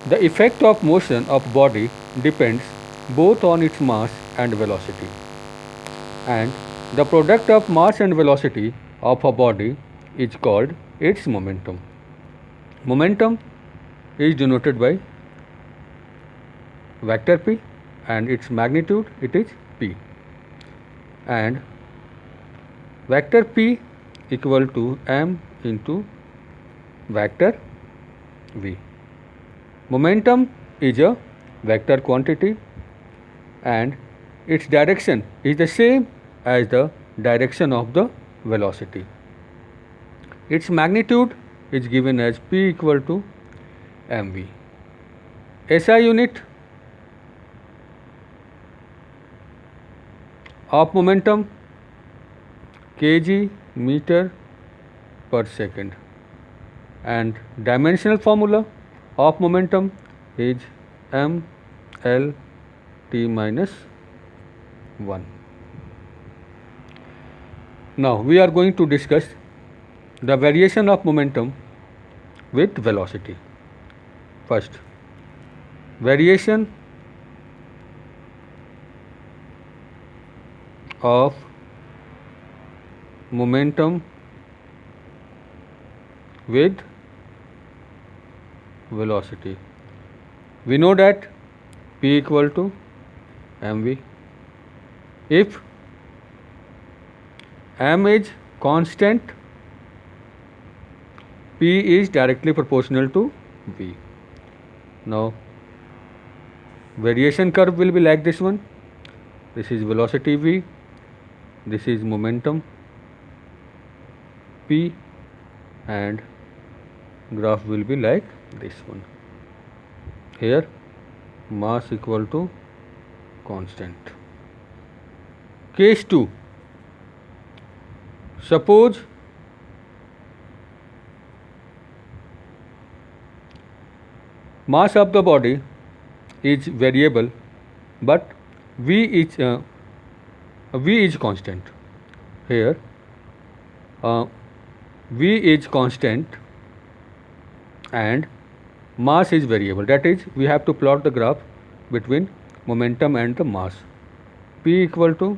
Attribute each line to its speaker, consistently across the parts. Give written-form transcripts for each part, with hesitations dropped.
Speaker 1: The effect of motion of body depends both on its mass and velocity, and the product of mass and velocity of a body is called its momentum. Momentum is denoted by vector p, and its magnitude it is p, and vector p equal to m into vector v. Momentum is a vector quantity and its direction is the same as the direction of the velocity. Its magnitude is given as p equal to mv. SI unit of momentum kg meter per second, and dimensional formula of momentum is m l t minus 1. Now we are going to discuss the variation of momentum with velocity. First, variation of momentum with velocity. We know that p equal to mv. If m is constant, p is directly proportional to v. Now variation curve will be like this one. This is velocity v, this is momentum p, and graph will be like this one. Here mass equal to constant. Case 2. Suppose mass of the body is variable but v is constant. Here v is constant and mass is variable. That is, we have to plot the graph between momentum and the mass. P equal to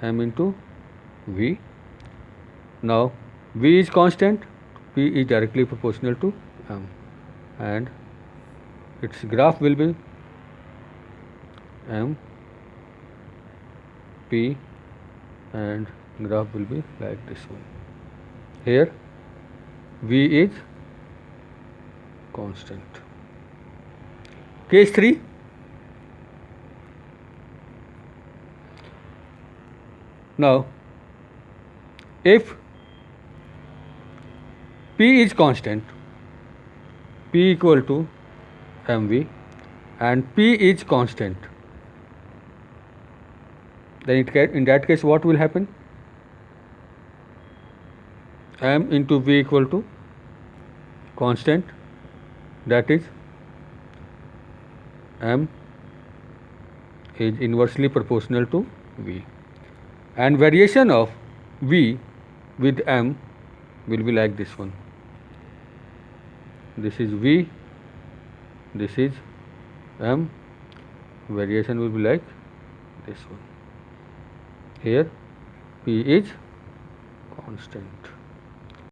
Speaker 1: m into v. Now v is constant, p is directly proportional to m, and its graph will be m p, and graph will be like this one. Here v is constant. Case 3. Now if p is constant, p equal to mv, and p is constant, then in that case what will happen? M into v equal to constant, that is m is inversely proportional to v, and variation of v with m will be like this one. This is v, this is m, variation will be like this one. Here p is constant.